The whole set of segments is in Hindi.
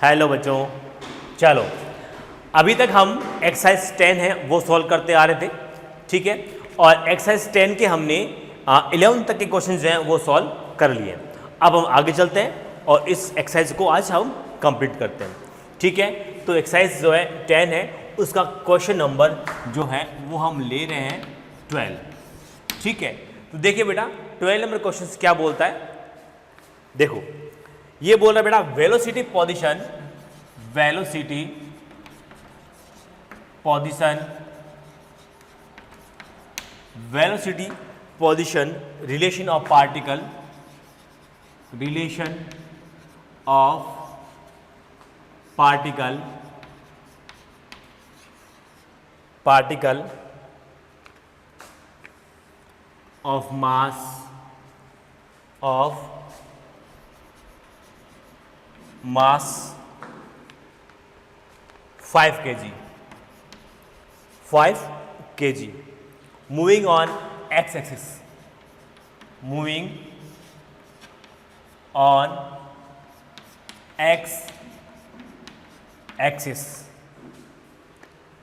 हेलो बच्चों, चलो अभी तक हम एक्सरसाइज 10 है वो सॉल्व करते आ रहे थे, ठीक है। और एक्सरसाइज 10 के हमने 11 तक के क्वेश्चन जो हैं वो सॉल्व कर लिए। अब हम आगे चलते हैं और इस एक्सरसाइज को आज हम कंप्लीट करते हैं, ठीक है। तो एक्सरसाइज जो है 10 है उसका क्वेश्चन नंबर जो है वो हम ले रहे हैं 12, ठीक है। तो देखिए बेटा 12 नंबर क्वेश्चन क्या बोलता है, देखो ये बोल रहा है बेटा velocity position relation of particle of mass of 5 kg moving on x-axis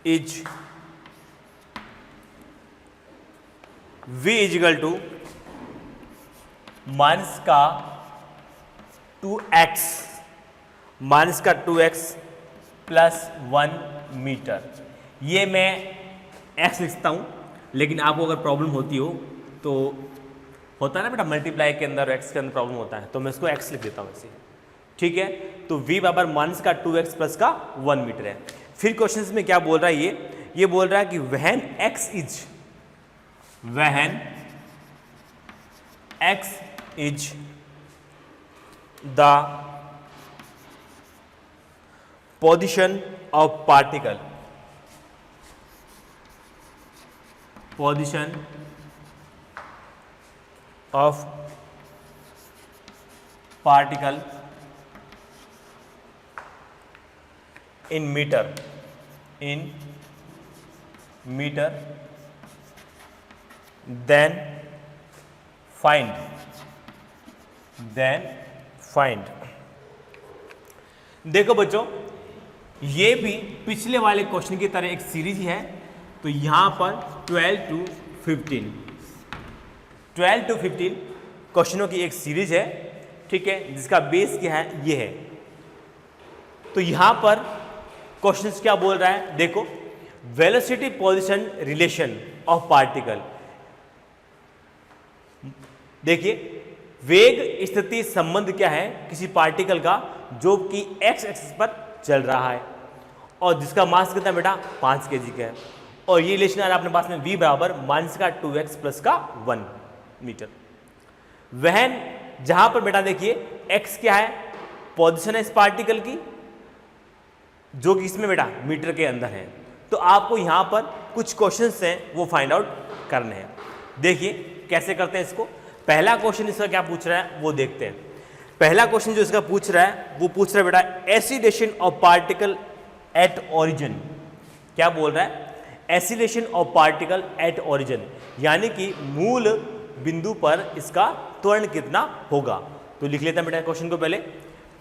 is v is equal to minus का 2x प्लस 1 मीटर। ये मैं x लिखता हूँ, लेकिन आपको अगर प्रॉब्लम होती हो तो होता है ना बेटा मल्टीप्लाई के अंदर x के अंदर प्रॉब्लम होता है, तो मैं इसको x लिख देता हूँ ऐसे, ठीक है। तो v बराबर माइनस का 2x प्लस का 1 मीटर है। फिर क्वेश्चन में क्या बोल रहा है, ये बोल रहा है कि when x is the position of particle in meter then find देखो बच्चों ये भी पिछले वाले क्वेश्चन की तरह एक सीरीज है। तो यहां पर 12 to 15 क्वेश्चनों की एक सीरीज है, ठीक है, जिसका बेस क्या है, ये है। तो यहां पर क्वेश्चन क्या बोल रहा है, देखो velocity position relation of particle. देखिए वेग स्थिति संबंध क्या है किसी पार्टिकल का जो कि एक्स एक्सिस पर चल रहा है और जिसका मास कितना बेटा 5 kg का है। और ये रिलेशन आ रहा है अपने पास में v बराबर माइनस का 2x प्लस का 1 मीटर। वहन जहां पर बेटा देखिए x क्या है, पोजीशन है इस पार्टिकल की जो कि इसमें बेटा मीटर के अंदर है। तो आपको यहां पर कुछ क्वेश्चंस हैं वो फाइंड आउट करने हैं। देखिए कैसे करते हैं इसको। पहला क्वेश्चन इसका क्या पूछ रहा है वो देखते हैं। पहला क्वेश्चन जो इसका पूछ रहा है वो पूछ रहा है बेटा acceleration of particle at origin. क्या बोल रहा है, acceleration of particle at origin, यानी कि मूल बिंदु पर इसका त्वरण कितना होगा। तो लिख लेते हैं बेटा क्वेश्चन को पहले।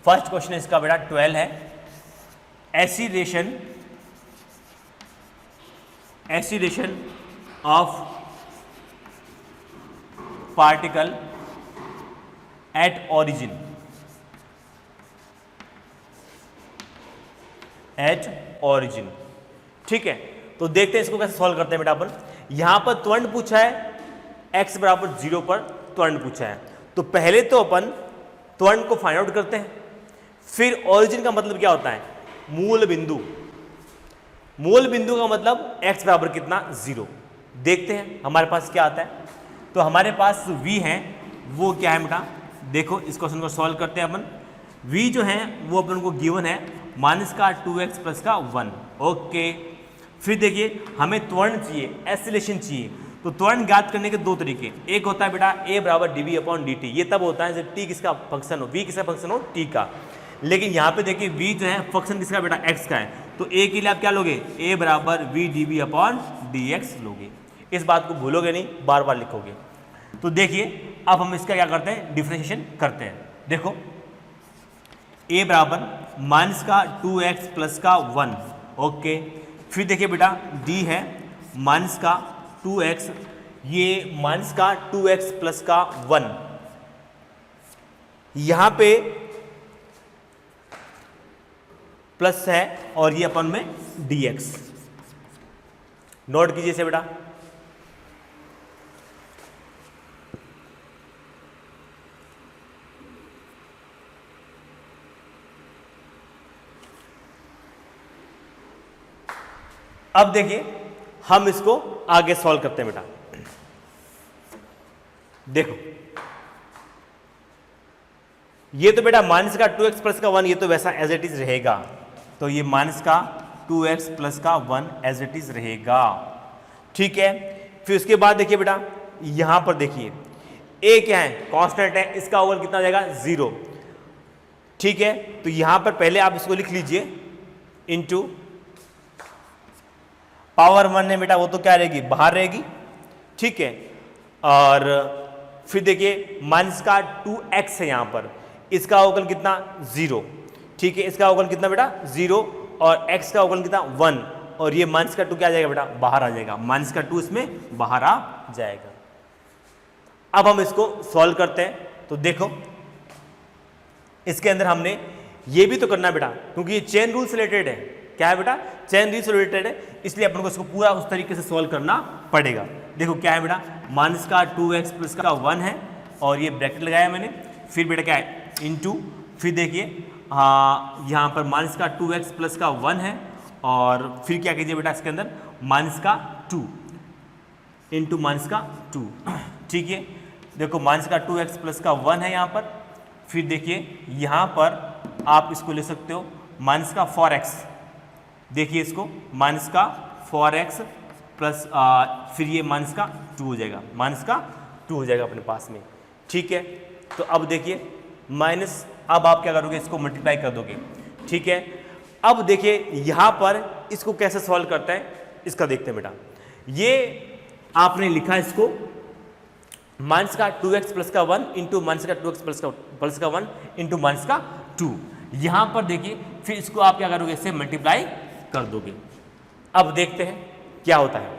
फर्स्ट क्वेश्चन इसका बेटा 12 है, acceleration of particle at origin ठीक है। तो देखते हैं इसको कैसे सॉल्व करते हैं बेटा अपन। यहां पर त्वरण पूछा है, x बराबर 0 पर त्वरण पूछा है। तो पहले तो अपन त्वरण को फाइंड आउट करते हैं, फिर ओरिजिन का मतलब क्या होता है, मूल बिंदु का मतलब x बराबर कितना 0। देखते हैं हमारे पास क्या आता है। तो हमारे पास v है वो क्या है बेटा, देखो इस क्वेश्चन को सॉल्व करते हैं अपन। v जो है वो अपन को गिवन है माइनस का 2x प्लस का 1, ओके। फिर देखिए हमें त्वरण चाहिए, एसिलेशन चाहिए। तो त्वरण ज्ञात करने के दो तरीके, एक होता है बेटा a बराबर dv अपॉन dt। ये तब होता है जब t किसका फंक्शन हो, v किसका फंक्शन हो, t का। लेकिन यहाँ पे देखिए v जो है फंक्शन किसका बेटा x का है। तो a के लिए आप क्या लोगे, a बराबर v dv अपॉन dx लोगे। इस बात को भूलोगे नहीं, बार बार लिखोगे। तो देखिए अब हम इसका क्या करते हैं, डिफरेंशिएशन करते हैं। देखो a बराबर माइनस का 2x प्लस का 1, ओके। फिर देखिए बेटा डी है माइनस का 2x, ये माइनस का 2x प्लस का 1, यहां पे प्लस है और ये अपन में dx, नोट कीजिए इसे बेटा। अब देखिए हम इसको आगे सॉल्व करते हैं बेटा। देखो ये तो बेटा माइनस का 2x प्लस का 1 ये तो वैसा एज इट इज रहेगा, तो ये माइनस का 2x प्लस का 1 एज इट इज रहेगा, ठीक है। फिर उसके बाद देखिए बेटा यहां पर देखिए a क्या है, कांस्टेंट है, इसका अवकल कितना आ जाएगा 0, ठीक है। तो यहां पर पहले आप इसको लिख लीजिए इनटू पावर 1 है बेटा, वो तो क्या रहेगी बाहर रहेगी, ठीक है। और फिर देखिए माइनस का 2x है यहां पर, इसका अवकल कितना 0, ठीक है। इसका अवकल कितना बेटा 0 और x का अवकल कितना 1, और ये माइनस का 2 क्या आ जाएगा बेटा बाहर आ जाएगा, माइनस का 2 इसमें बाहर आ जाएगा। अब हम इसको सॉल्व करते हैं, तो देखो इसके अंदर हमने ये भी तो करना है बेटा, क्योंकि ये चेन रूल से रिलेटेड है, क्या है बेटा चेन रूल से रिलेटेड है, इसलिए अपन को इसको पूरा उस तरीके से सॉल्व करना पड़ेगा। देखो क्या है बेटा माइनस का 2x प्लस का 1 है और ये ब्रैकेट लगाया मैंने, फिर बेटा क्या है इनटू, फिर देखिए यहाँ पर माइनस का 2x प्लस का 1 है और फिर क्या कीजिए बेटा इसके अंदर माइनस का 2 इंटू माइनस का 2, ठीक है। देखो माइनस का 2x प्लस का 1 है यहाँ पर, फिर देखिए यहाँ पर आप इसको ले सकते हो माइनस का 4x, देखिए इसको माइनस का 4x प्लस फिर ये माइनस का 2 हो जाएगा, माइनस का 2 हो जाएगा अपने पास में, ठीक है। तो अब देखिए माइनस, अब आप क्या करोगे इसको मल्टीप्लाई कर दोगे, ठीक है। अब देखिए यहाँ पर इसको कैसे सॉल्व करता है इसका देखते हैं बेटा। ये आपने लिखा इसको माइनस का 2x प्लस का 1 इंटू माइनस का 2x प्लस का 1 इंटू माइनस का 2, यहाँ पर देखिए फिर इसको आप क्या करोगे इससे मल्टीप्लाई कर दोगे। अब देखते हैं क्या होता है।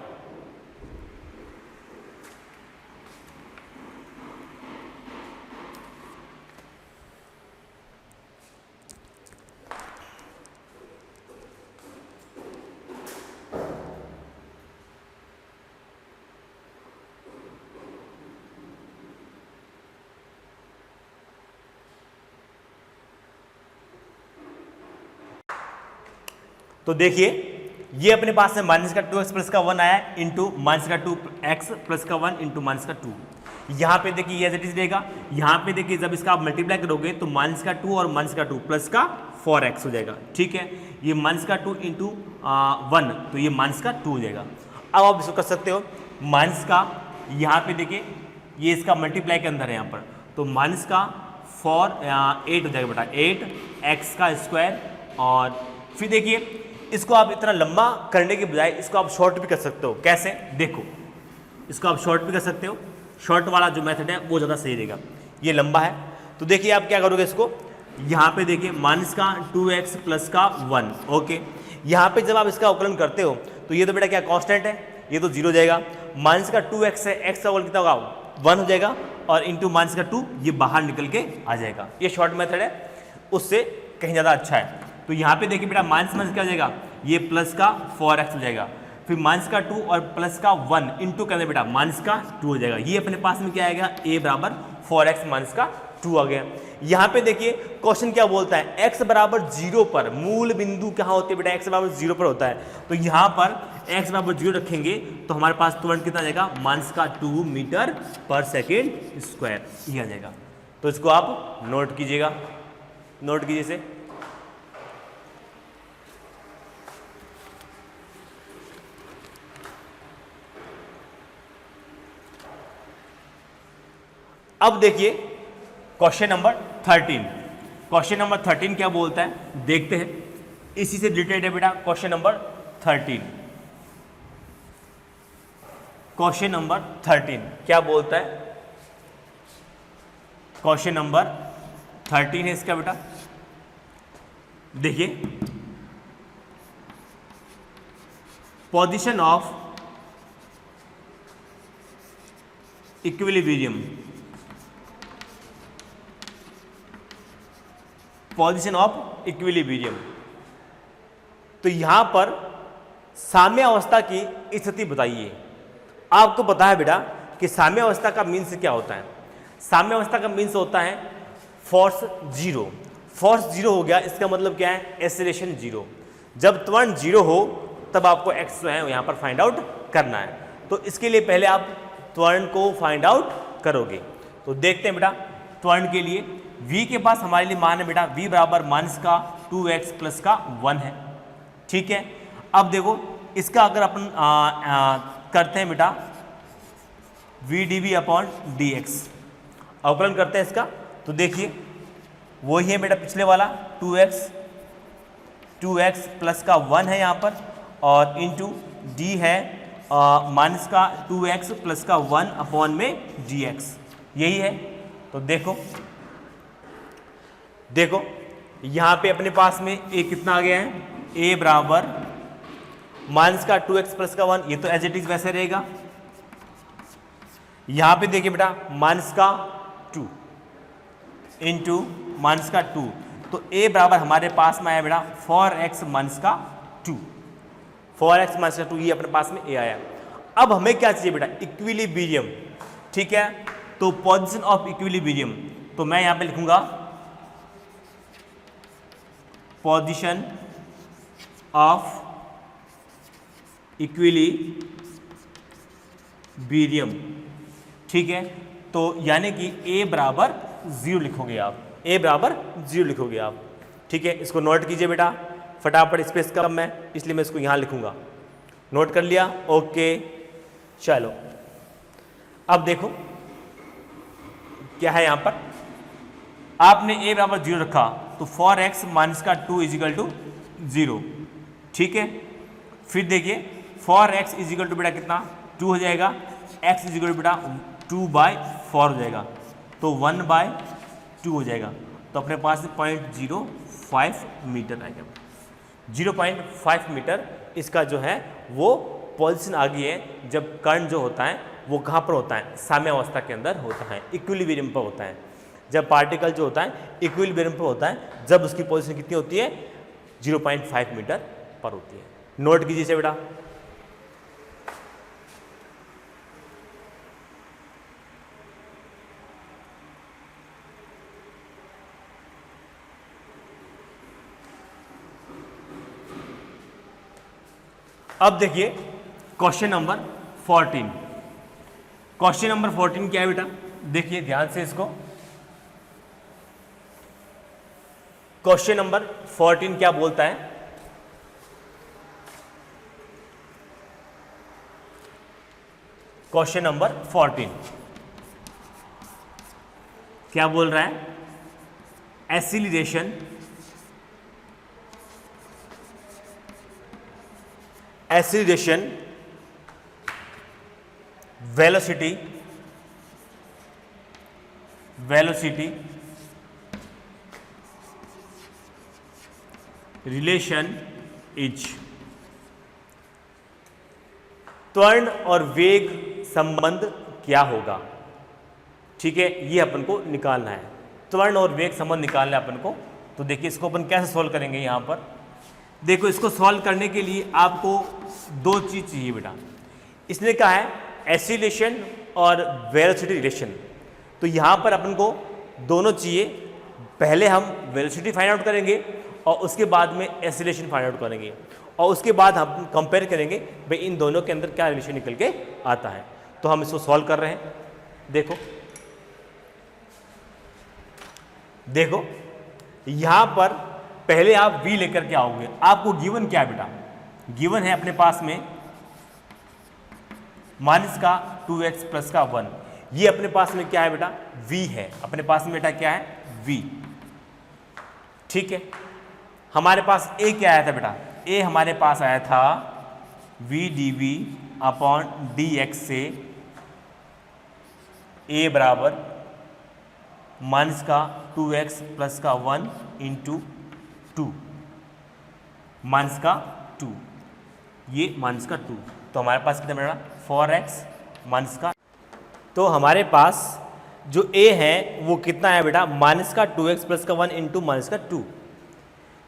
तो देखिए ये अपने पास में माइनस का 2x प्लस का 1 आया इंटू माइनस का 2x प्लस का 1 इंटू माइनस का 2, यहाँ पे देखिए ये एज इट इज रहेगा, यहाँ पे देखिए जब इसका आप मल्टीप्लाई करोगे तो माइनस का 2 और माइनस का 2 प्लस का 4x हो जाएगा, ठीक है। ये माइनस का 2 इंटू 1 तो ये माइनस का 2 हो जाएगा। अब आप इसको कर सकते हो माइनस का, यहाँ पे देखिए ये इसका मल्टीप्लाई के अंदर है यहाँ पर, तो माइनस का 8 हो जाएगा बेटा 8x का स्क्वायर, और फिर देखिए इसको आप इतना लंबा करने के बजाय इसको आप शॉर्ट भी कर सकते हो। कैसे, देखो इसको आप शॉर्ट भी कर सकते हो, शॉर्ट वाला जो मेथड है वो ज़्यादा सही रहेगा। ये लंबा है तो देखिए आप क्या करोगे इसको, यहाँ पे देखिए माइनस का 2x प्लस का 1, ओके। यहाँ पे जब आप इसका अवकलन करते हो तो ये तो बेटा क्या कांस्टेंट है, ये तो 0 हो जाएगा, माइनस का 2x है, x का अवकलन कितना होगा 1 हो जाएगा, और इंटू माइनस का 2 ये बाहर निकल के आ जाएगा। ये शॉर्ट मेथड है, उससे कहीं ज़्यादा अच्छा है। तो यहाँ पे देखिए बेटा माइनस माइनस क्या हो जाएगा, ये प्लस का 4x हो जाएगा, फिर माइनस का 2 और प्लस का 1 इंटू करने बेटा माइनस का 2 हो जाएगा। ये अपने पास में क्या आएगा a बराबर 4x माइनस का 2 आ गया। यहाँ पे देखिए क्वेश्चन क्या बोलता है, x बराबर 0 पर मूल बिंदु कहाँ होती है बेटा, x बराबर 0 पर होता है, तो यहाँ पर x बराबर 0 रखेंगे तो हमारे पास तुरंत कितना आ जाएगा माइनस का 2 मीटर पर सेकेंड स्क्वायर, ये आ जाएगा। तो इसको आप नोट कीजिएगा, नोट कीजिए इसे। अब देखिए क्वेश्चन नंबर 13, क्वेश्चन नंबर 13 क्या बोलता है देखते हैं, इसी से रिलेटेड है बेटा क्वेश्चन नंबर 13। क्वेश्चन नंबर 13 क्या बोलता है, क्वेश्चन नंबर 13 है इसका बेटा। देखिए position of equilibrium, position of equilibrium, तो यहां पर साम्यावस्था की स्थिति बताइए। आपको पता है बेटा कि साम्यावस्था का मीन्स क्या होता है। साम्यावस्था का मीन्स होता है फोर्स जीरो। फोर्स जीरो हो गया, इसका मतलब क्या है, एक्सेलरेशन जीरो। जब त्वरण जीरो हो तब आपको एक्स जो है यहाँ पर फाइंड आउट करना है। तो इसके लिए पहले आप त्वरण को फाइंड आउट करोगे। तो देखते हैं बेटा, त्वरण के लिए v के पास हमारे लिए मान है बेटा v बराबर माइनस का 2x प्लस का 1 है। ठीक है, अब देखो इसका अगर अपन करते हैं बेटा v dv अपॉन dx, अवकलन करते हैं इसका, तो देखिए वही है बेटा पिछले वाला 2x प्लस का 1 है यहाँ पर, और इंटू d है माइनस का 2x प्लस का 1 अपॉन में dx, यही है। तो देखो यहाँ पे अपने पास में a कितना आ गया है, a बराबर माइनस का 2x प्लस का 1, ये तो एज इट इज वैसे रहेगा। यहाँ पे देखिए बेटा माइनस का 2 इंटू माइनस का 2, तो a बराबर हमारे पास में आया बेटा 4x माइनस का 2, 4x माइनस का 2, ये अपने पास में a आया। अब हमें क्या चाहिए बेटा, इक्विलिब्रियम। ठीक है, तो पोजीशन ऑफ इक्विलिब्रियम, तो मैं यहाँ पे लिखूंगा पोजीशन ऑफ इक्विलिब्रियम। ठीक है, तो यानी कि a बराबर 0 लिखोगे आप, a बराबर 0 लिखोगे आप। ठीक है, इसको नोट कीजिए बेटा फटाफट, स्पेस कम है इसलिए मैं इसको यहाँ लिखूंगा। नोट कर लिया, ओके। चलो अब देखो क्या है यहाँ पर, आपने a बराबर 0 रखा तो 4x माइनस का 2 इजिकल टू 0। ठीक है, फिर देखिए 4x इजिकल टू बेटा कितना 2 हो जाएगा, x इजिकल टू बेटा 2/4 हो जाएगा, तो 1/2 हो जाएगा। तो अपने पास 0.05 मीटर आएगा, 0.5 मीटर इसका जो है वो पोजीशन आ गई है। जब कण जो होता है वो कहाँ पर होता है, साम्यावस्था के अंदर होता है, इक्विलिब्रियम पर होता है। जब पार्टिकल जो होता है इक्विलिब्रियम पर होता है, जब उसकी पोजीशन कितनी होती है 0.5 मीटर पर होती है। नोट कीजिए इसे बेटा। अब देखिए क्वेश्चन नंबर 14। क्वेश्चन नंबर 14 क्या है बेटा, देखिए ध्यान से इसको। क्वेश्चन नंबर 14 क्या बोलता है, क्वेश्चन नंबर 14 क्या बोल रहा है, एक्सीलरेशन वेलोसिटी रिलेशन इज, त्वरण और वेग संबंध क्या होगा। ठीक है, ये अपन को निकालना है, त्वरण और वेग संबंध निकालना है अपन को। तो देखिए इसको अपन कैसे सॉल्व करेंगे। यहाँ पर देखो, इसको सॉल्व करने के लिए आपको दो चीज चाहिए बेटा। इसने कहा है एक्सीलरेशन और वेलोसिटी रिलेशन, तो यहाँ पर अपन को दोनों चाहिए। पहले हम वेलोसिटी फाइंड आउट करेंगे और उसके बाद में एक्सीलरेशन फाइंड आउट करेंगे, और उसके बाद हम कंपेयर करेंगे भाई इन दोनों के अंदर क्या रिलेशन निकल के आता है। तो हम इसको सॉल्व कर रहे हैं। देखो यहाँ पर पहले आप v लेकर के आओगे। आपको गिवन क्या है बेटा, गिवन है अपने पास में माइनस का 2x प्लस का 1, ये अपने पास में क्या है बेटा v है, अपने पास में बेटा क्या है v। ठीक है, हमारे पास a क्या आया था बेटा, a हमारे पास आया था v dv अपॉन dx से a बराबर माइनस का 2x प्लस का 1 इंटू 2। माइनस का 2, ये माइनस का 2, तो हमारे पास कितना बनेगा 4x माइनस का, तो हमारे पास जो a है वो कितना है बेटा माइनस का 2x प्लस का 1 इंटू माइनस का 2।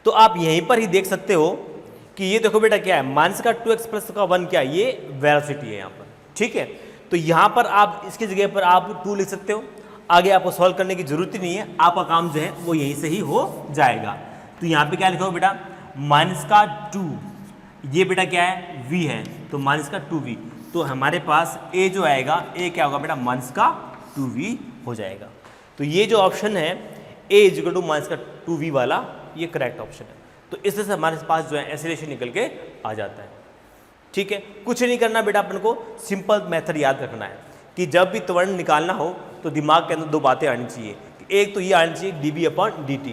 तो आप यहीं पर ही देख सकते हो कि ये देखो बेटा क्या है माइनस का 2x प्लस का 1 क्या है, ये वेलोसिटी है यहाँ पर, ठीक है। तो यहाँ पर आप इसकी जगह पर आप 2 लिख सकते हो, आगे आपको सॉल्व करने की जरूरत ही नहीं है, आपका काम जो है वो यहीं से ही हो जाएगा। तो यहाँ पे क्या लिखोगे बेटा माइनस का 2, ये बेटा क्या है v है, तो माइनस का 2v, तो हमारे पास a जो आएगा a क्या होगा बेटा माइनस का 2v हो जाएगा। तो ये जो ऑप्शन है a इक्वल टू माइनस का 2v वाला, ये करेक्ट ऑप्शन है। तो इस तरह से हमारे पास जो है एक्सीलरेशन निकल के आ जाता है, ठीक है। कुछ नहीं करना बेटा, अपन को सिंपल मेथड याद रखना है कि जब भी त्वरण निकालना हो तो दिमाग के अंदर दो बातें आनी चाहिए। एक तो ये आनी चाहिए dv अपॉन dt,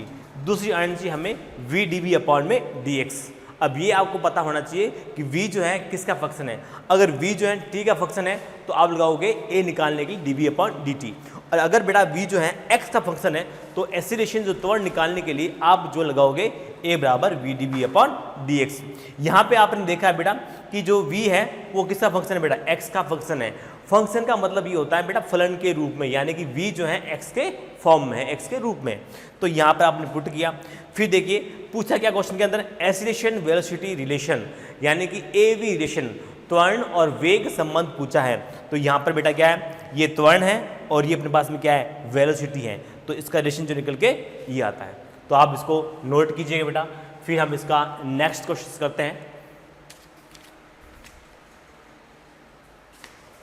दूसरी आनी चाहिए हमें v dv अपॉन में dx। अब ये आपको पता होना चाहिए कि v जो है किसका फंक्शन है। अगर v जो है t का फंक्शन है तो आप लगाओगे a निकालने के लिए dv अपॉन dt, और अगर बेटा v जो है x का फंक्शन है तो एक्सीलरेशन जो त्वरण निकालने के लिए आप जो लगाओगे a बराबर v dv अपॉन dx। यहाँ पे आपने देखा है बेटा कि जो v है वो किसका फंक्शन है बेटा x का फंक्शन है। फंक्शन का मतलब ये होता है बेटा फलन के रूप में, यानी कि v जो है x के फॉर्म में है, x के रूप में। तो यहाँ पर आपने पुट किया, फिर देखिए पूछा क्या क्वेश्चन के अंदर एक्सीलरेशन वेलोसिटी रिलेशन, यानी कि AV रिलेशन, त्वरण और वेग संबंध पूछा है। तो यहाँ पर बेटा क्या है, ये त्वरण है और ये अपने पास में क्या है वेलोसिटी है, तो इसका रिलेशन जो निकल के ये आता है। तो आप इसको नोट कीजिएगा बेटा। फिर हम इसका नेक्स्ट क्वेश्चन करते हैं।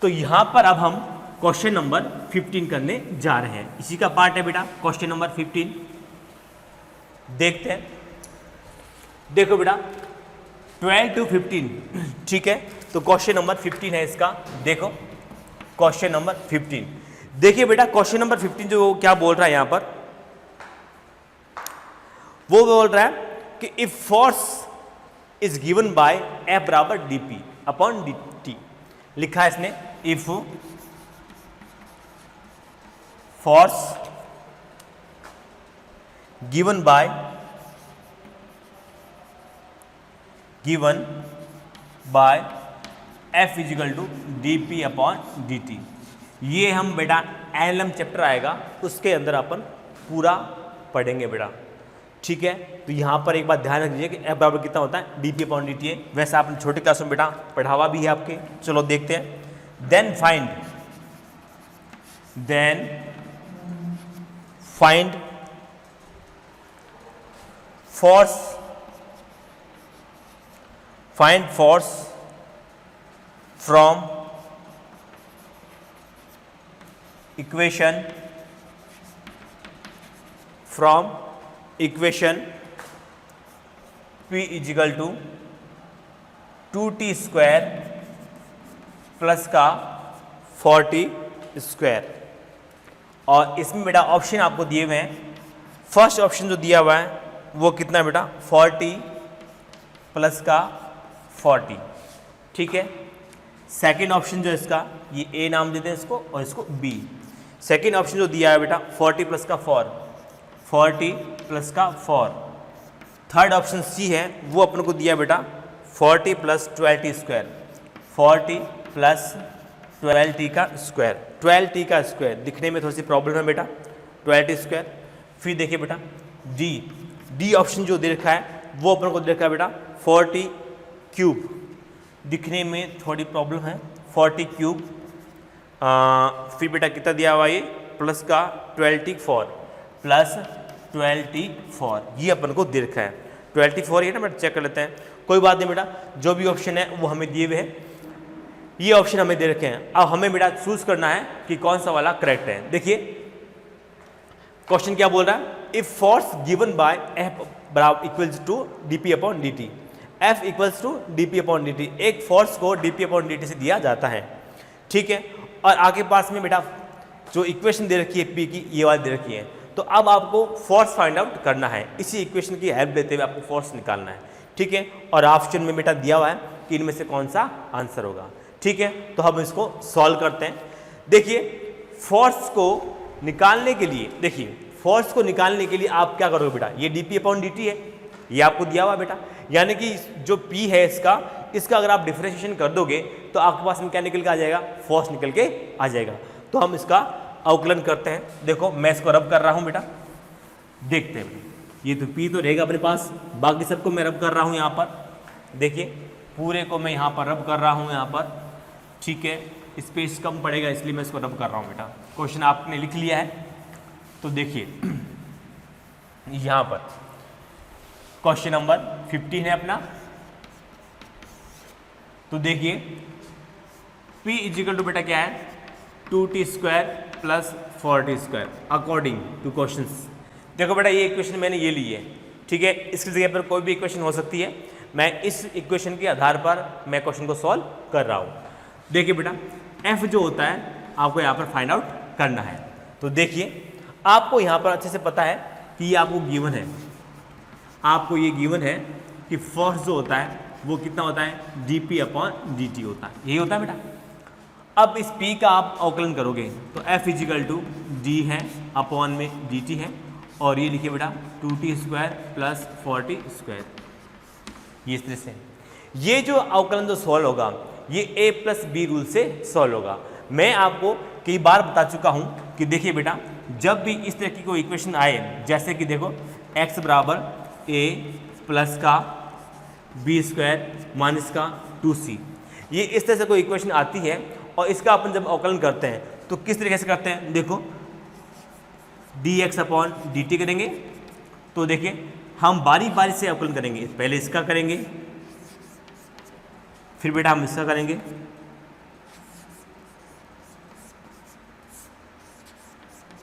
तो यहाँ पर अब हम क्वेश्चन नंबर 15 करने जा रहे हैं, इसी का पार्ट है बेटा क्वेश्चन नंबर 15। देखते हैं, देखो बेटा 12 to 15, ठीक है। तो क्वेश्चन नंबर 15 है इसका, देखो क्वेश्चन नंबर 15। देखिए बेटा क्वेश्चन नंबर 15 जो क्या बोल रहा है यहाँ पर, वो बोल रहा है कि if force is given by F बराबर dp अपॉन dt। लिखा है इसने if force given by F equal to dp upon dt। ये हम बेटा एलएम चैप्टर आएगा उसके अंदर अपन पूरा पढ़ेंगे बेटा, ठीक है। तो यहाँ पर एक बात ध्यान रख दीजिए कि F बराबर कितना होता है dp अपॉन dt है। वैसे आपने छोटे क्लास में बेटा पढ़ावा भी है आपके, चलो देखते हैं। Then find force from equation P equal to 2t square plus का 40 स्क्वायर। और इसमें बेटा ऑप्शन आपको दिए हुए हैं। फर्स्ट ऑप्शन जो दिया हुआ है वो कितना है बेटा 40 प्लस का 40, ठीक है। सेकंड ऑप्शन जो है इसका ये A नाम देते हैं इसको, और इसको B। सेकंड ऑप्शन जो दिया है बेटा 40 प्लस का 4, 40 प्लस का 4। थर्ड ऑप्शन C है वो अपन को दिया बेटा 40 plus 12t square, 40 plus 12t का स्क्वायर। 12t का स्क्वायर दिखने में थोड़ी सी प्रॉब्लम है बेटा, 12t स्क्वायर। फिर देखिए बेटा डी ऑप्शन जो दे रखा है वो अपन को दे रखा है बेटा 40 क्यूब, दिखने में थोड़ी प्रॉब्लम है 40 क्यूब। फिर बेटा कितना दिया हुआ ये प्लस का 12t4 प्लस 12t4, ये अपन को दे रखा है 12t4 ये ना बेटा, चेक कर लेते हैं। कोई बात नहीं बेटा, जो भी ऑप्शन है वो हमें दिए हुए हैं, ये ऑप्शन हमें दे रखे हैं। अब हमें बेटा चूज करना है कि कौन सा वाला करेक्ट है। देखिए क्वेश्चन क्या बोल रहा है, if force given by F बराबर equals to dp upon dt, F equals to dp upon dt, एक फोर्स को dp अपॉन dt से दिया जाता है, ठीक है। और आगे पास में बेटा जो इक्वेशन दे रखी है P की, ये वाली दे रखी है। तो अब आपको फोर्स फाइंड आउट करना है, इसी इक्वेशन की हेल्प लेते हुए आपको फोर्स निकालना है, ठीक है। और ऑप्शन में बेटा दिया हुआ है कि इनमें से कौन सा आंसर होगा, ठीक है। तो हम इसको सॉल्व करते हैं। देखिए फोर्स को निकालने के लिए, देखिए फोर्स को निकालने के लिए आप क्या करोगे बेटा, ये dp अपॉन dt है, ये आपको दिया हुआ बेटा, यानी कि जो P है इसका अगर आप डिफरेंशिएशन कर दोगे तो आपके पास में क्या निकल के आ जाएगा, फोर्स निकल के आ जाएगा। तो हम इसका अवकलन करते हैं। देखो मैं इसको रब कर रहा हूँ बेटा, देखते हैं। ये तो P तो रहेगा अपने पास, बाकी सबको मैं रब कर रहा हूँ यहाँ पर। देखिए पूरे को मैं यहाँ पर रब कर रहा हूँ यहाँ पर, ठीक है। स्पेस कम पड़ेगा इसलिए मैं इसको रब कर रहा हूँ बेटा। क्वेश्चन आपने लिख लिया है तो देखिए यहाँ पर क्वेश्चन नंबर 15 है अपना। तो देखिए P इजिकल टू बेटा क्या है, 2t square plus 4t square according two questions. देखो बेटा ये इक्वेशन मैंने ये ली है, ठीक है। इसकी जगह पर कोई भी इक्वेशन हो सकती है, मैं इस इक्वेशन के आधार पर मैं क्वेश्चन को सॉल्व कर रहा हूँ। देखिए बेटा f जो होता है आपको यहाँ पर फाइंड आउट करना है। तो देखिए आपको यहाँ पर अच्छे से पता है कि ये आपको गिवन है, आपको ये गिवन है कि फोर्स जो होता है वो कितना होता है, dp/dt होता है, यही होता है बेटा। अब इस p का आप अवकलन करोगे तो f इजिकल टू d है अपॉन में dt है, और ये लिखिए बेटा 2t square plus 4t square. ये इस तरह से ये जो अवकलन जो सॉल्व होगा ये a प्लस बी रूल से सॉल्व होगा। मैं आपको कई बार बता चुका हूँ कि देखिए बेटा जब भी इस तरह की कोई इक्वेशन आए, जैसे कि देखो x बराबर a प्लस का बी स्क्वायर माइनस का 2c, ये इस तरह से कोई इक्वेशन आती है और इसका अपन जब अवकलन करते हैं तो किस तरीके से करते हैं, देखो dx/dt करेंगे। तो देखिए हम बारी बारी से अवकलन करेंगे, पहले इसका करेंगे, फिर बेटा हम इसका करेंगे,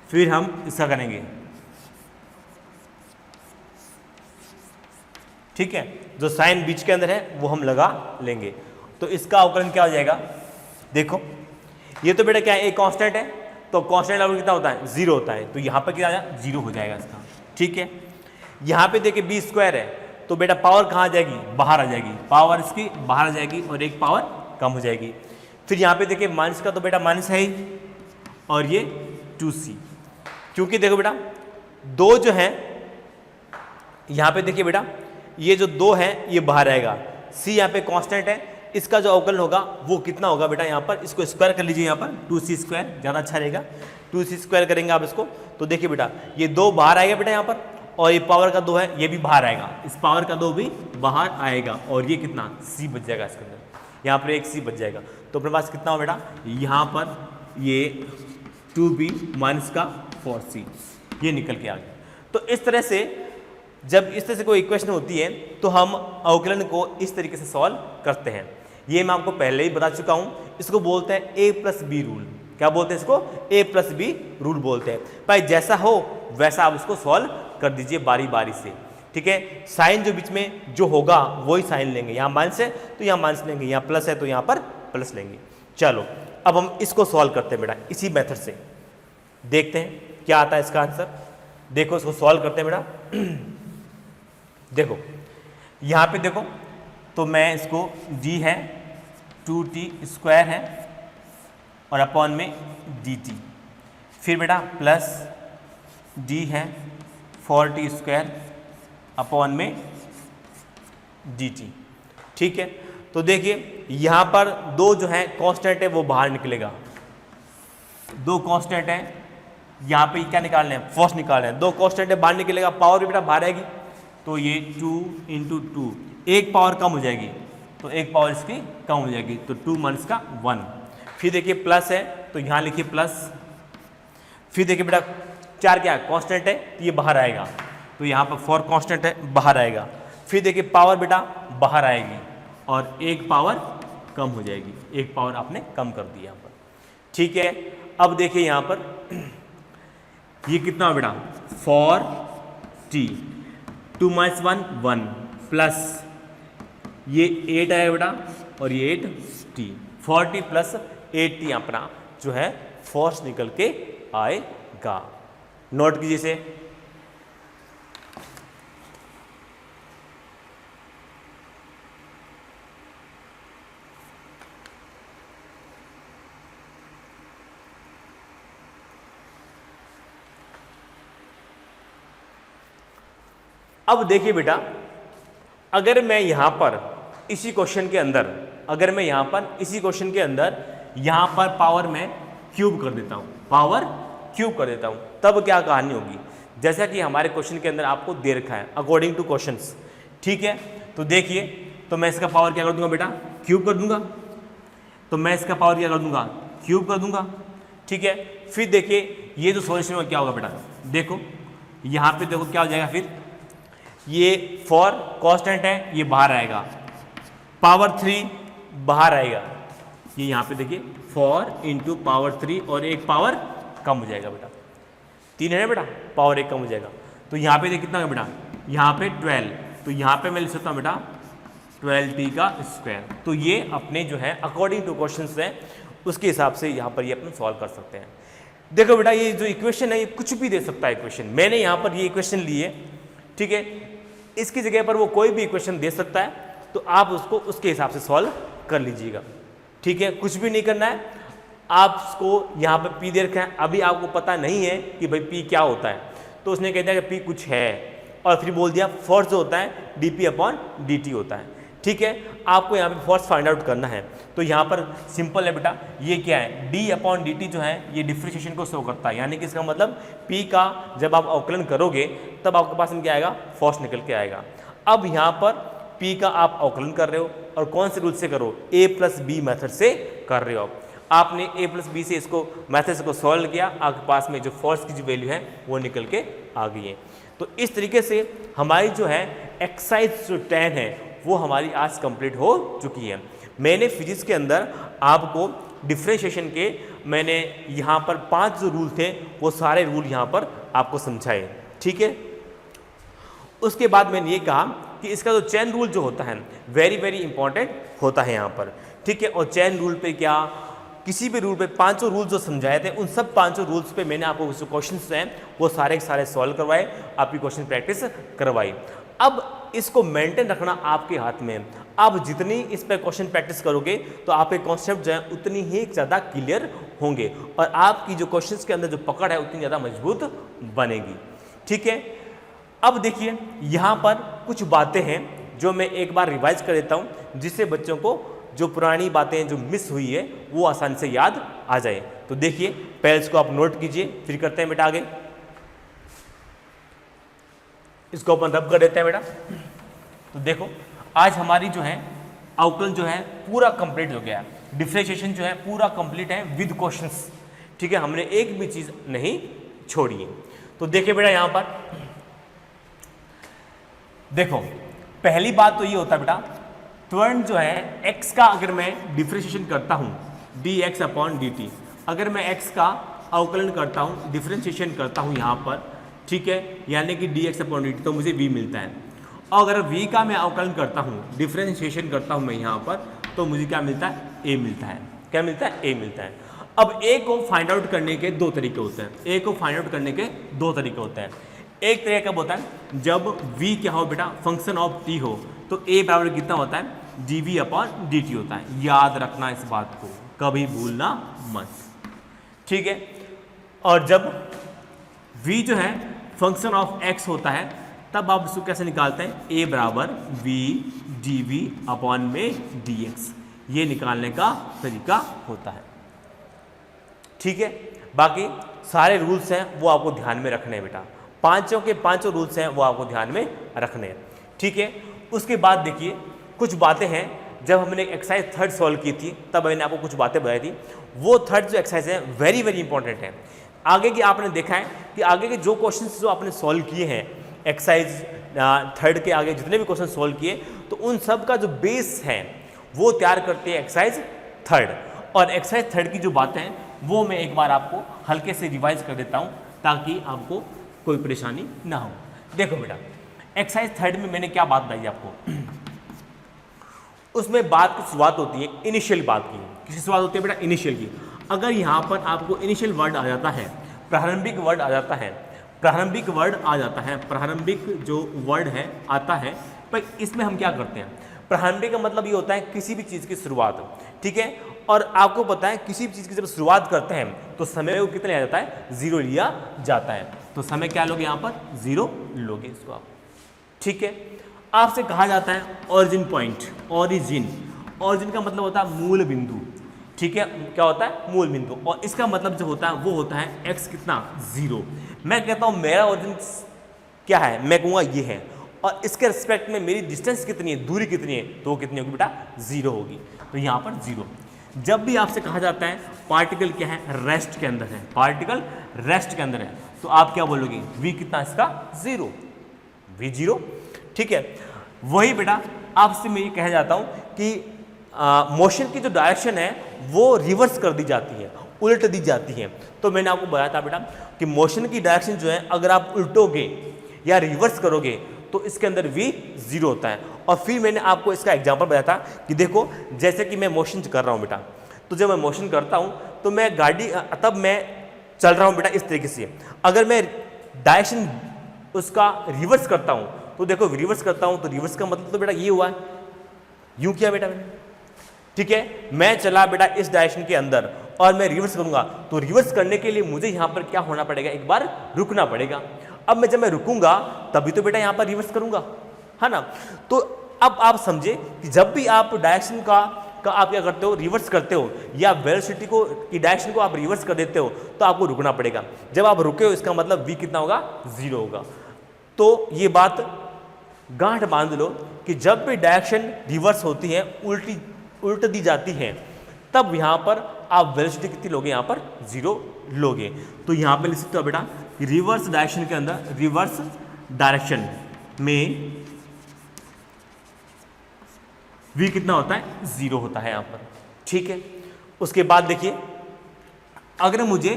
फिर हम इसका करेंगे, ठीक है। जो साइन बीच के अंदर है वो हम लगा लेंगे। तो इसका अवकलन क्या हो जाएगा, देखो ये तो बेटा क्या है, एक कांस्टेंट है तो कांस्टेंट लेवल कितना होता है, 0 होता है, तो यहाँ पर क्या आ जाएगा, 0 हो जाएगा इसका, ठीक है। यहाँ पे देखिए बी स्क्वायर है तो बेटा पावर कहाँ आ जाएगी, बाहर आ जाएगी, पावर इसकी बाहर आ जाएगी और एक पावर कम हो जाएगी। फिर यहाँ पे देखिए माइनस का तो बेटा माइनस है ही, और ये 2c, क्योंकि देखो बेटा दो जो है यहाँ पे देखिए बेटा ये जो 2 है ये बाहर आएगा, c यहाँ पे कांस्टेंट है, इसका जो अवकलन होगा वो कितना होगा बेटा, यहाँ पर इसको स्क्वायर कर लीजिए, यहाँ पर 2c स्क्वायर ज़्यादा अच्छा रहेगा, 2c स्क्वायर करेंगे आप इसको। तो देखिए बेटा ये 2 बाहर आएगा बेटा यहाँ पर, और ये पावर का 2 है ये भी बाहर आएगा, इस पावर का 2 भी बाहर आएगा, और ये कितना c बच जाएगा इसके अंदर, यहाँ पर एक c बच जाएगा। तो अपने पास कितना हो बेटा, यहाँ पर ये 2b माइनस का 4c ये निकल के आ गया। तो इस तरह से जब इस तरह से कोई इक्वेशन होती है तो हम अवकलन को इस तरीके से सॉल्व करते हैं। ये मैं आपको पहले ही बता चुका हूँ, इसको बोलते हैं a प्लस बी रूल। क्या बोलते हैं इसको, a प्लस बी रूल बोलते हैं। भाई जैसा हो वैसा आप उसको सॉल्व कर दीजिए बारी बारी से, ठीक है। साइन जो बीच में जो होगा वही साइन लेंगे, यहाँ माइनस है तो यहाँ माइनस लेंगे, यहाँ प्लस है तो यहाँ पर प्लस लेंगे। चलो अब हम इसको सॉल्व करते हैं बेटा इसी मेथड से, देखते हैं क्या आता है इसका आंसर। देखो इसको सॉल्व करते हैं बेटा। देखो यहाँ पे देखो तो मैं इसको d है 2t स्क्वायर है और अपॉन में dt, फिर बेटा प्लस d है 4t स्क्वायर अपॉन में dt, ठीक है। तो देखिए यहाँ पर 2 जो है कांस्टेंट है वो बाहर निकलेगा, 2 कांस्टेंट है, यहाँ पे क्या निकालना है, फोर्स निकालना है, 2 कांस्टेंट है बाहर निकलेगा, पावर भी बेटा बाहर आएगी, तो ये 2 × 2, एक पावर कम हो जाएगी तो एक पावर इसकी कम हो जाएगी, तो 2 माइनस का 1। फिर देखिए प्लस है तो यहाँ लिखिए प्लस, फिर देखिए बेटा 4 क्या कांस्टेंट है तो ये बाहर आएगा, तो यहाँ पर 4 कांस्टेंट है बाहर आएगा। फिर देखिए पावर बेटा बाहर आएगी और एक पावर कम हो जाएगी, एक पावर आपने कम कर दी यहाँ पर, ठीक है। अब देखिए यहाँ पर ये कितना बेटा 4t, 2 माइनस 1 1 प्लस ये 8 आएगा बेटा और ये 8t, 4t प्लस 8t अपना जो है फोर्स निकल के आएगा। नोट कीजिए इसे। अब देखिए बेटा अगर मैं यहाँ पर इसी क्वेश्चन के अंदर यहाँ पर पावर में क्यूब कर देता हूँ, तब क्या कहानी होगी। जैसा कि हमारे क्वेश्चन के अंदर आपको दे रखा है अकॉर्डिंग टू क्वेश्चंस, ठीक है। तो देखिए, तो मैं इसका पावर क्या कर दूंगा बेटा, क्यूब कर दूंगा। ठीक है। फिर देखिए ये जो सॉल्यूशन में क्या होगा बेटा, देखो यहाँ पे देखो क्या हो जाएगा, फिर ये 4 कांस्टेंट है, ये बाहर आएगा, पावर 3 बाहर आएगा, ये यहाँ पे देखिए 4 × पावर 3 और एक पावर कम हो जाएगा बेटा, 3 है ना बेटा, पावर 1 कम हो जाएगा। तो यहाँ पे देखिए कितना है बेटा, यहाँ पे 12, तो यहाँ पे मैं लिख सकता हूँ बेटा 12t²। तो ये अपने जो है अकॉर्डिंग टू क्वेश्चंस हैं उसके हिसाब से यहाँ पर ये अपन सॉल्व कर सकते हैं। देखो बेटा ये जो इक्वेशन है ये कुछ भी दे सकता है इक्वेशन, मैंने यहाँ पर ये इक्वेशन ली है, ठीक है। इसकी जगह पर वो कोई भी इक्वेशन दे सकता है, तो आप उसको उसके हिसाब से सॉल्व कर लीजिएगा, ठीक है। कुछ भी नहीं करना है, आपको यहाँ पर पी दे रखा है, अभी आपको पता नहीं है कि भाई पी क्या होता है, तो उसने कह दिया कि पी कुछ है और फिर बोल दिया फोर्स जो होता है dp/dt होता है, ठीक है। आपको यहाँ पे फोर्स फाइंड आउट करना है, तो यहाँ पर सिंपल है बेटा, ये क्या है d/dt जो है ये डिफ्रेंशिएशन को शो करता है, यानी कि इसका मतलब p का जब आप अवकलन करोगे तब आपके पास क्या आएगा, फोर्स निकल के आएगा। अब यहाँ पर p का आप अवकलन कर रहे हो और कौन से रूल से करो, a+b मेथड से कर रहे हो। आपने a+b से इसको मेथड को सॉल्व किया, आपके पास में जो फोर्स की जो वैल्यू है वो निकल के आ गई है। तो इस तरीके से हमारी जो है एक्सरसाइज जो 10 है वो हमारी आज कंप्लीट हो चुकी है। मैंने फिजिक्स के अंदर आपको डिफ्रेंशिएशन के मैंने यहाँ पर 5 जो रूल थे वो सारे रूल यहाँ पर आपको समझाए, ठीक है। उसके बाद मैंने ये कहा कि इसका जो चेन रूल जो होता है वेरी वेरी इंपॉर्टेंट होता है यहाँ पर, ठीक है। और चेन रूल पे क्या, किसी भी रूल पे 5 रूल जो समझाए थे उन सब 5 रूल्स पे मैंने आपको जो क्वेश्चंस हैं वो सारे के सारे सॉल्व करवाए, आपकी क्वेश्चन प्रैक्टिस करवाई। अब इसको मेंटेन रखना आपके हाथ में है, आप जितनी इस पर क्वेश्चन प्रैक्टिस करोगे तो आपके कॉन्सेप्ट जो है उतनी ही ज़्यादा क्लियर होंगे और आपकी जो क्वेश्चंस के अंदर जो पकड़ है उतनी ज़्यादा मजबूत बनेगी, ठीक है। अब देखिए यहाँ पर कुछ बातें हैं जो मैं एक बार रिवाइज कर देता हूँ, जिससे बच्चों को जो पुरानी बातें जो मिस हुई है वो आसानी से याद आ जाए। तो देखिए पहले इसको आप नोट कीजिए, फिर करते हैं बेटा आगे। इसको अपन रब कर देते हैं बेटा। तो देखो आज हमारी जो है अवकलन जो है पूरा कंप्लीट हो गया, डिफरेंशिएशन जो है पूरा कंप्लीट है विद क्वेश्चंस, ठीक है। हमने एक भी चीज नहीं छोड़ी है। तो देखिए बेटा यहाँ पर देखो पहली बात तो ये होता है बेटा, त्वरण जो है x का अगर मैं डिफरेंशिएशन करता हूँ dx/dt, अगर मैं x का अवकलन करता हूँ डिफरेंशिएशन करता हूँ यहाँ पर, ठीक है, यानी कि dx/dt, तो मुझे v मिलता है। और अगर v का मैं अवकलन करता हूँ डिफरेंशिएशन करता हूँ मैं यहाँ पर, तो मुझे क्या मिलता है, a मिलता है। क्या मिलता है, a मिलता है। अब a को फाइंड आउट करने के 2 तरीके होते हैं, a को फाइंड आउट करने के 2 तरीके होते हैं। एक तरीका कब होता है, जब v क्या हो बेटा, फंक्शन ऑफ t हो, तो a बराबर कितना होता है, dv/dt होता है। याद रखना इस बात को, कभी भूलना मत, ठीक है। और जब v जो है फंक्शन ऑफ x होता है तब आप इसको कैसे निकालते हैं, a बराबर v dv/dx, ये निकालने का तरीका होता है, ठीक है। बाकी सारे रूल्स हैं वो आपको ध्यान में रखने हैं बेटा, पांचों के पांचों रूल्स हैं वो आपको ध्यान में रखने हैं, ठीक है। उसके बाद देखिए कुछ बातें हैं, जब हमने एक्सरसाइज 3rd सॉल्व की थी तब मैंने आपको कुछ बातें बताई थी, वो 3rd जो एक्सरसाइज है वेरी वेरी इंपॉर्टेंट है। आगे की आपने देखा है कि आगे के जो क्वेश्चंस जो आपने सॉल्व किए हैं एक्सरसाइज 3rd के आगे जितने भी क्वेश्चन सॉल्व किए, तो उन सब का जो बेस है वो तैयार करते हैं एक्सरसाइज 3rd। और एक्सरसाइज 3rd की जो बातें हैं वो मैं एक बार आपको हल्के से रिवाइज कर देता हूँ ताकि आपको कोई परेशानी ना हो। देखो बेटा एक्सरसाइज 3rd में मैंने क्या बात बताई आपको, उसमें बात की शुरुआत होती है इनिशियल बात की। किसकी शुरुआत होती है बेटा, इनिशियल की। अगर यहाँ पर आपको इनिशियल वर्ड आ जाता है, प्रारंभिक वर्ड आ जाता है, प्रारंभिक वर्ड आ जाता है, प्रारंभिक जो वर्ड है आता है, पर इसमें हम क्या करते हैं, प्रारंभिक का मतलब ये होता है किसी भी चीज़ की शुरुआत, ठीक है। और आपको पता है किसी भी चीज़ की जब शुरुआत करते हैं तो समय को कितना लिया जाता है, 0 लिया जाता है। तो समय क्या लोगे यहाँ पर, 0 लोगे इसको आप, ठीक है। आपसे कहा जाता है ओरिजिन पॉइंट, ओरिजिन का मतलब होता है मूल बिंदु, ठीक है, क्या होता है मूल बिंदु, और इसका मतलब जो होता है वो होता है x कितना 0। मैं कहता हूँ मेरा ओरिजिन क्या है, मैं कहूँगा ये है, और इसके रिस्पेक्ट में मेरी डिस्टेंस कितनी है, दूरी कितनी है, तो वो कितनी होगी बेटा 0 होगी, तो यहाँ पर 0। जब भी आपसे कहा जाता है पार्टिकल क्या है, रेस्ट के अंदर है, पार्टिकल रेस्ट के अंदर है, तो आप क्या बोलोगे, v कितना इसका 0, v 0, ठीक है। वही बेटा आपसे मैं ये कह जाता हूँ कि मोशन की जो डायरेक्शन है वो रिवर्स कर दी जाती है, उल्ट दी जाती है। तो मैंने आपको बताया था बेटा कि मोशन की डायरेक्शन जो है अगर आप उल्टोगे या रिवर्स करोगे तो इसके अंदर v 0 होता है। और फिर मैंने आपको इसका एग्जांपल बताया था कि देखो जैसे कि मैं मोशन कर रहा हूँ बेटा, तो जब मैं मोशन करता हूँ तो मैं गाड़ी तब मैं चल रहा हूँ बेटा इस तरीके से। अगर मैं डायरेक्शन उसका रिवर्स करता हूँ तो देखो रिवर्स करता हूँ तो रिवर्स का मतलब तो बेटा ये हुआ है, यूँ किया बेटा मैंने, ठीक है। मैं चला बेटा इस डायरेक्शन के अंदर और मैं रिवर्स करूंगा, तो रिवर्स करने के लिए मुझे यहाँ पर क्या होना पड़ेगा, एक बार रुकना पड़ेगा। अब जब मैं रुकूंगा तभी तो बेटा यहाँ पर रिवर्स करूंगा, है ना। तो अब आप समझे कि जब भी आप डायरेक्शन का आप क्या करते हो, रिवर्स करते हो, या वेलोसिटी को की डायरेक्शन को आप रिवर्स कर देते हो तो आपको रुकना पड़ेगा। जब आप रुके हो इसका मतलब v कितना होगा, 0 होगा। तो ये बात गांठ बांध लो कि जब भी डायरेक्शन रिवर्स होती है, उल्ट दी जाती है, तब यहाँ पर आप वेलोसिटी कितनी लोगे, यहाँ पर 0 लोगे। तो यहाँ पे लिख सकते हो बेटा रिवर्स डायरेक्शन के अंदर, रिवर्स डायरेक्शन में v कितना होता है, 0 होता है यहाँ पर, ठीक है। उसके बाद देखिए अगर मुझे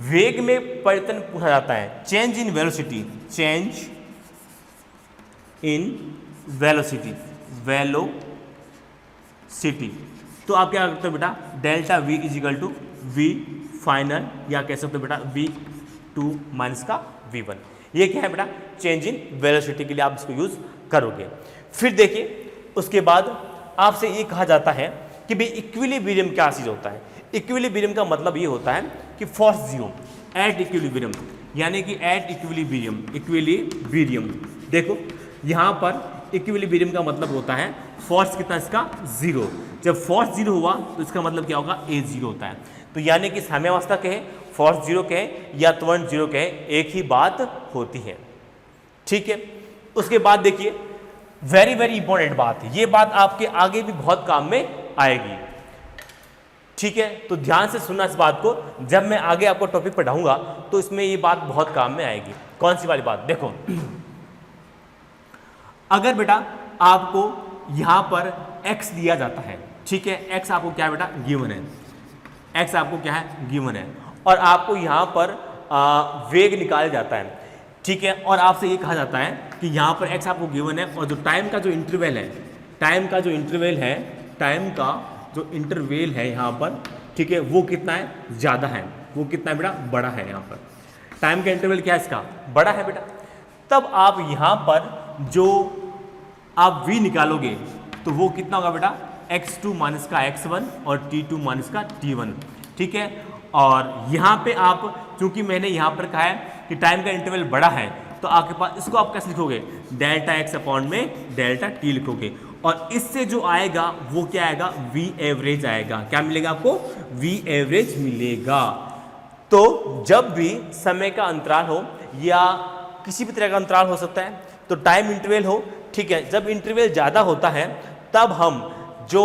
वेग में परिवर्तन पूछा जाता है, change in velocity, change in velocity, velocity, तो आप क्या करते हो बेटा, delta v is equal to v final, या कह सकते हो बेटा v2 माइनस का v1। ये क्या है बेटा, चेंज इन वेलोसिटी के लिए आप इसको यूज करोगे। फिर देखिए उसके बाद आपसे ये कहा जाता है कि भाई इक्विलिब्रियम क्या चीज होता है। इक्विलिब्रियम का मतलब ये होता है कि फोर्स 0 एट इक्विलिब्रियम, यानी कि एट इक्विलिब्रियम, इक्विलिब्रियम देखो यहाँ पर इक्विलिब्रियम का मतलब होता है फोर्स कितना इसका 0। जब फोर्स 0 हुआ तो इसका मतलब क्या होगा, A 0 होता है। तो यानी कि साम्यावस्था कहे, फोर्स 0 कहे या त्वरण 0 कहे, एक ही बात होती है, ठीक है। उसके बाद देखिए वेरी वेरी इंपॉर्टेंट बात है, ये बात आपके आगे भी बहुत काम में आएगी, ठीक है। तो ध्यान से सुनना इस बात को, जब मैं आगे आपको टॉपिक पढ़ाऊंगा तो इसमें ये बात बहुत काम में आएगी। कौन सी वाली बात, देखो अगर बेटा आपको यहां पर x दिया जाता है, ठीक है, x आपको क्या है बेटा, गिवन है, x आपको क्या है, गिवन है, और आपको यहां पर वेग निकाला जाता है, ठीक है, और आपसे ये कहा जाता है कि यहाँ पर x आपको गिवन है और जो टाइम का जो इंटरवल है, टाइम का जो इंटरवल है, टाइम का जो इंटरवल है यहाँ पर, ठीक है, वो कितना है, ज़्यादा है, वो कितना है बेटा, बड़ा है। यहाँ पर टाइम का इंटरवल क्या है इसका, बड़ा है बेटा। तब आप यहाँ पर जो आप v निकालोगे तो वो कितना होगा बेटा, x2 माइनस का x1 और t2 माइनस का t1, ठीक है। और यहाँ पे आप, चूंकि मैंने यहाँ पर कहा है कि टाइम का इंटरवल बड़ा है, तो आपके पास इसको आप कैसे लिखोगे, डेल्टा x अपॉन में डेल्टा t लिखोगे, और इससे जो आएगा वो क्या आएगा, v एवरेज आएगा। क्या मिलेगा आपको, v एवरेज मिलेगा। तो जब भी समय का अंतराल हो या किसी भी तरह का अंतराल हो सकता है, तो टाइम इंटरवल हो, ठीक है, जब इंटरवल ज़्यादा होता है तब हम जो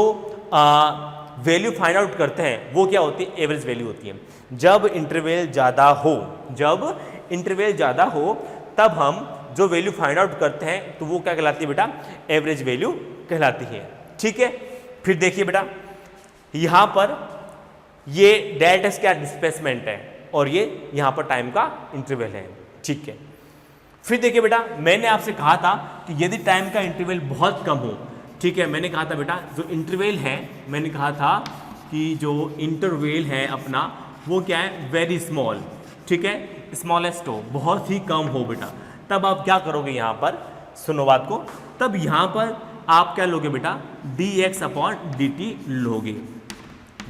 वैल्यू फाइंड आउट करते हैं वो क्या होती है, एवरेज वैल्यू होती है। जब इंटरवल ज़्यादा हो, जब इंटरवल ज़्यादा हो तब हम जो वैल्यू फाइंड आउट करते हैं तो वो क्या कहलाती है बेटा, एवरेज वैल्यू कहलाती है, ठीक है। फिर देखिए बेटा यहाँ पर ये डेल्टा एक्स क्या डिस्प्लेसमेंट है और ये यहाँ पर टाइम का इंटरवल है, ठीक है। फिर देखिए बेटा मैंने आपसे कहा था कि यदि टाइम का इंटरवल बहुत कम हो, ठीक है, मैंने कहा था बेटा जो इंटरवल है, मैंने कहा था कि जो इंटरवल है अपना वो क्या है, वेरी स्मॉल, ठीक है, स्मॉलेस्ट हो, बहुत ही कम हो बेटा, तब आप क्या करोगे, यहाँ पर सुनो बात को, तब यहाँ पर आप क्या लोगे बेटा, dx अपॉन dt लोगे,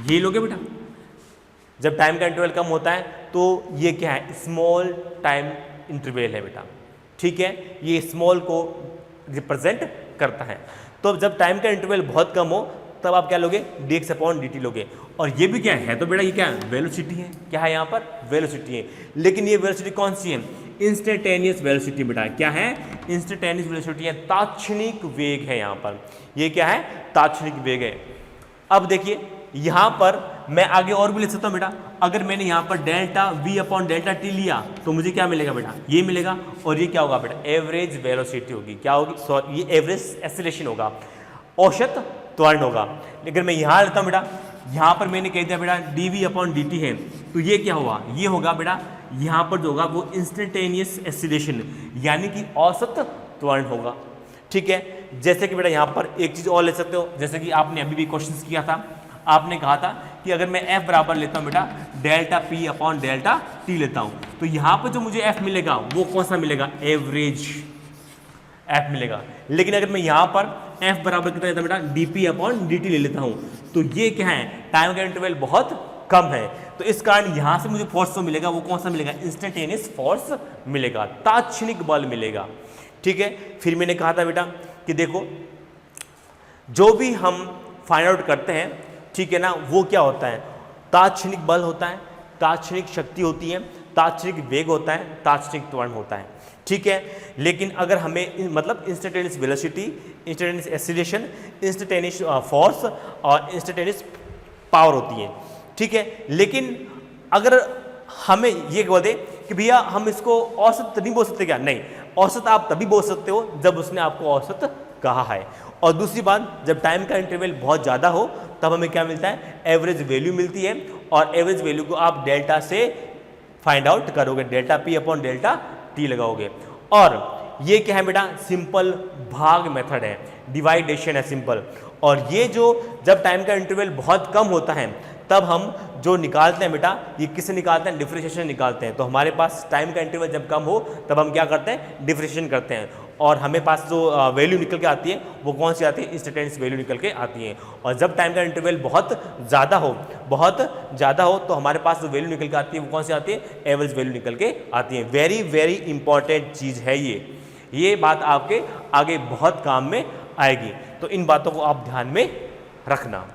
ये लोगे बेटा। जब टाइम का इंटरवल कम होता है तो ये क्या है, स्मॉल टाइम इंटरवल है बेटा, ठीक है, ये स्मॉल को रिप्रेजेंट करता है। तो जब टाइम का इंटरवल बहुत कम हो तब आप क्या लोगे, dx/dt लोगे। और ये भी क्या है, तो बेटा ये क्या है, वेलोसिटी है। क्या है यहाँ पर, वेलोसिटी है। लेकिन ये वेलोसिटी कौन सी है, इंस्टेंटेनियस वेलोसिटी बेटा। क्या है, इंस्टेंटेनियस वेलोसिटी है, तात्क्षणिक वेग है यहाँ पर। ये क्या है, तात्क्षणिक वेग है। अब देखिए यहाँ पर मैं आगे और भी लिख सकता हूँ बेटा। अगर मैंने यहाँ पर डेल्टा v/डेल्टा t लिया तो मुझे क्या मिलेगा बेटा, ये मिलेगा। और ये क्या होगा बेटा, एवरेज वेलोसिटी होगी। क्या होगी, सॉरी, ये एवरेज एक्सीलरेशन होगा, औसत त्वरण होगा। लेकिन मैं यहाँ लेता हूँ बेटा, यहाँ पर मैंने कह दिया बेटा dv/dt है, तो ये क्या होगा, ये होगा बेटा यहाँ पर जो होगा वो इंस्टेंटेनियस एक्सीलरेशन यानी कि औसत त्वरण होगा। ठीक है, जैसे कि बेटा यहाँ पर एक चीज़ और ले सकते हो, जैसे कि आपने अभी भी क्वेश्चन किया था, आपने कहा था कि अगर मैं f बराबर लेता हूँ बेटा डेल्टा p/डेल्टा t लेता हूँ, तो यहाँ पर जो मुझे f मिलेगा वो कौन सा मिलेगा, एवरेज f मिलेगा। लेकिन अगर मैं यहाँ पर f बराबर कितना लेता हूँ बेटा, dp/dt ले लेता हूँ, तो ये क्या है, टाइम का इंटरवल बहुत कम है, तो इस कारण यहाँ से मुझे फोर्स तो मिलेगा, वो कौन सा मिलेगा, इंस्टेंटेनियस फोर्स मिलेगा, तात्क्षणिक बल मिलेगा। ठीक है, फिर मैंने कहा था बेटा कि देखो जो भी हम फाइंड आउट करते हैं, ठीक है ना, वो क्या होता है, तात्क्षणिक बल होता है, तात्क्षणिक शक्ति होती है, तात्क्षणिक वेग होता है, तात्क्षणिक त्वरण होता है। ठीक है, लेकिन अगर हमें मतलब instantaneous velocity, instantaneous acceleration, instantaneous force और इंस्टेंटेनियस पावर होती है। ठीक है, लेकिन अगर हमें ये बोल दे कि भैया हम इसको औसत नहीं बोल सकते क्या, नहीं, औसत आप तभी बोल सकते हो जब उसने आपको औसत कहा है। और दूसरी बात, जब टाइम का इंटरवल बहुत ज़्यादा हो तब हमें क्या मिलता है, एवरेज वैल्यू मिलती है, और एवरेज वैल्यू को आप डेल्टा से फाइंड आउट करोगे, डेल्टा p/डेल्टा t लगाओगे। और ये क्या है बेटा, सिंपल भाग मेथड है, डिवाइडेशन है सिंपल। और ये जो जब टाइम का इंटरवल बहुत कम होता है तब हम जो निकालते हैं बेटा, ये किससे निकालते हैं, डिफरेंशिएशन निकालते हैं। तो हमारे पास टाइम का इंटरवल जब कम हो तब हम क्या करते हैं, डिफरेंशिएशन करते हैं, और हमें पास जो वैल्यू निकल के आती है वो कौन सी आती है, इंस्टेंटेनियस वैल्यू निकल के आती है। और जब टाइम का इंटरवल बहुत ज़्यादा हो तो हमारे पास जो वैल्यू निकल के आती है वो कौन सी आती है, एवरेज वैल्यू निकल के आती है। वेरी वेरी इंपॉर्टेंट चीज़ है ये बात आपके आगे बहुत काम में आएगी, तो इन बातों को आप ध्यान में रखना।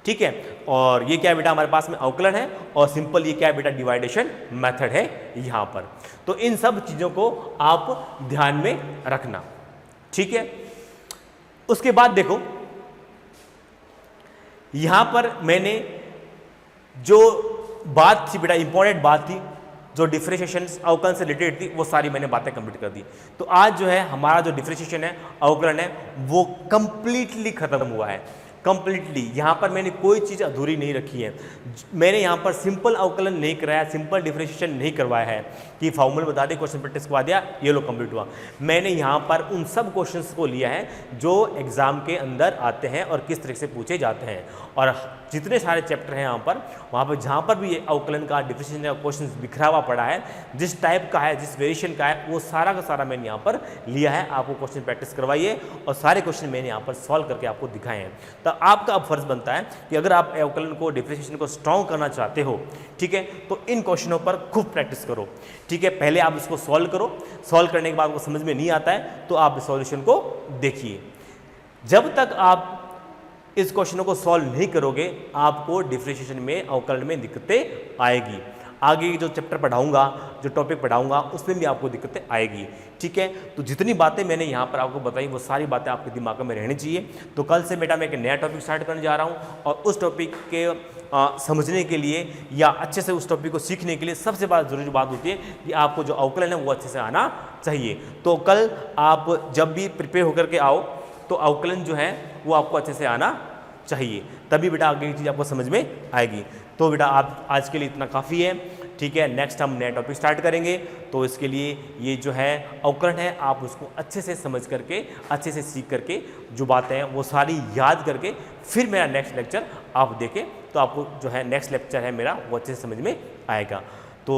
ठीक है, और ये क्या है बेटा, हमारे पास में अवकलन है, और सिंपल ये क्या है बेटा, डिवाइडेशन मेथड है यहाँ पर। तो इन सब चीज़ों को आप ध्यान में रखना। ठीक है, उसके बाद देखो यहाँ पर मैंने जो बात थी बेटा, इंपॉर्टेंट बात थी, जो डिफरेंशिएशन अवकलन से रिलेटेड थी, वो सारी मैंने बातें कंप्लीट कर दी। तो आज जो है हमारा जो डिफरेंशिएशन है, अवकलन है, वो कंप्लीटली खत्म हुआ है, कंप्लीटली। यहाँ पर मैंने कोई चीज़ अधूरी नहीं रखी है। मैंने यहाँ पर सिंपल अवकलन नहीं कराया, सिंपल डिफरेंशिएशन नहीं करवाया है कि फॉर्मूला बता दिया, क्वेश्चन प्रैक्टिस करवा दिया, ये लो कंप्लीट हुआ। मैंने यहाँ पर उन सब क्वेश्चंस को लिया है जो एग्जाम के अंदर आते हैं और किस तरह से पूछे जाते हैं, और जितने सारे चैप्टर हैं यहाँ पर, वहाँ पर जहाँ पर भी ये अवकलन का डिफरेंशिएशन का क्वेश्चन बिखरा हुआ पड़ा है, जिस टाइप का है, जिस वेरिएशन का है, वो सारा का सारा मैंने यहाँ पर लिया है। आपको क्वेश्चन प्रैक्टिस करवाइए, और सारे क्वेश्चन मैंने यहाँ पर सॉल्व करके आपको दिखाए हैं। तो आपका अब फर्ज बनता है कि अगर आप अवकलन को, डिफरेंशिएशन को स्ट्रॉन्ग करना चाहते हो, ठीक है, तो इन क्वेश्चनों पर खूब प्रैक्टिस करो। ठीक है, पहले आप इसको सॉल्व करो, सॉल्व करने के बाद आपको समझ में नहीं आता है तो आप सॉल्यूशन को देखिए। जब तक आप इस क्वेश्चनों को सॉल्व नहीं करोगे, आपको डिफरेंशिएशन में, अवकलन में दिक्कतें आएगी। आगे जो चैप्टर पढ़ाऊंगा, जो टॉपिक पढ़ाऊंगा, उसमें भी आपको दिक्कतें आएगी। ठीक है, तो जितनी बातें मैंने यहाँ पर आपको बताई वो सारी बातें आपके दिमाग में रहनी चाहिए। तो कल से बेटा मैं एक नया टॉपिक स्टार्ट करने जा रहा हूँ, और उस टॉपिक के समझने के लिए या अच्छे से उस टॉपिक को सीखने के लिए सबसे ज़रूरी बात होती है कि आपको जो अवकलन है वो अच्छे से आना चाहिए। तो कल आप जब भी प्रिपेयर होकर के आओ तो अवकलन जो है वो आपको अच्छे से आना चाहिए, तभी बेटा आगे की चीज़ आपको समझ में आएगी। तो बेटा आप आज के लिए इतना काफ़ी है। ठीक है, नेक्स्ट हम नया टॉपिक स्टार्ट करेंगे, तो इसके लिए ये जो है अवकलन है, आप उसको अच्छे से समझ करके, अच्छे से सीख करके, जो बातें हैं वो सारी याद करके फिर मेरा नेक्स्ट लेक्चर आप देखें, तो आपको जो है नेक्स्ट लेक्चर है मेरा वो अच्छे से समझ में आएगा। तो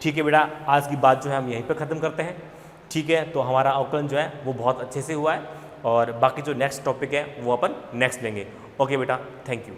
ठीक है बेटा, आज की बात जो है हम यहीं पर ख़त्म करते हैं। ठीक है, तो हमारा अवकलन जो है वो बहुत अच्छे से हुआ है, और बाकी जो नेक्स्ट टॉपिक है वो अपन नेक्स्ट लेंगे। ओके बेटा, थैंक यू।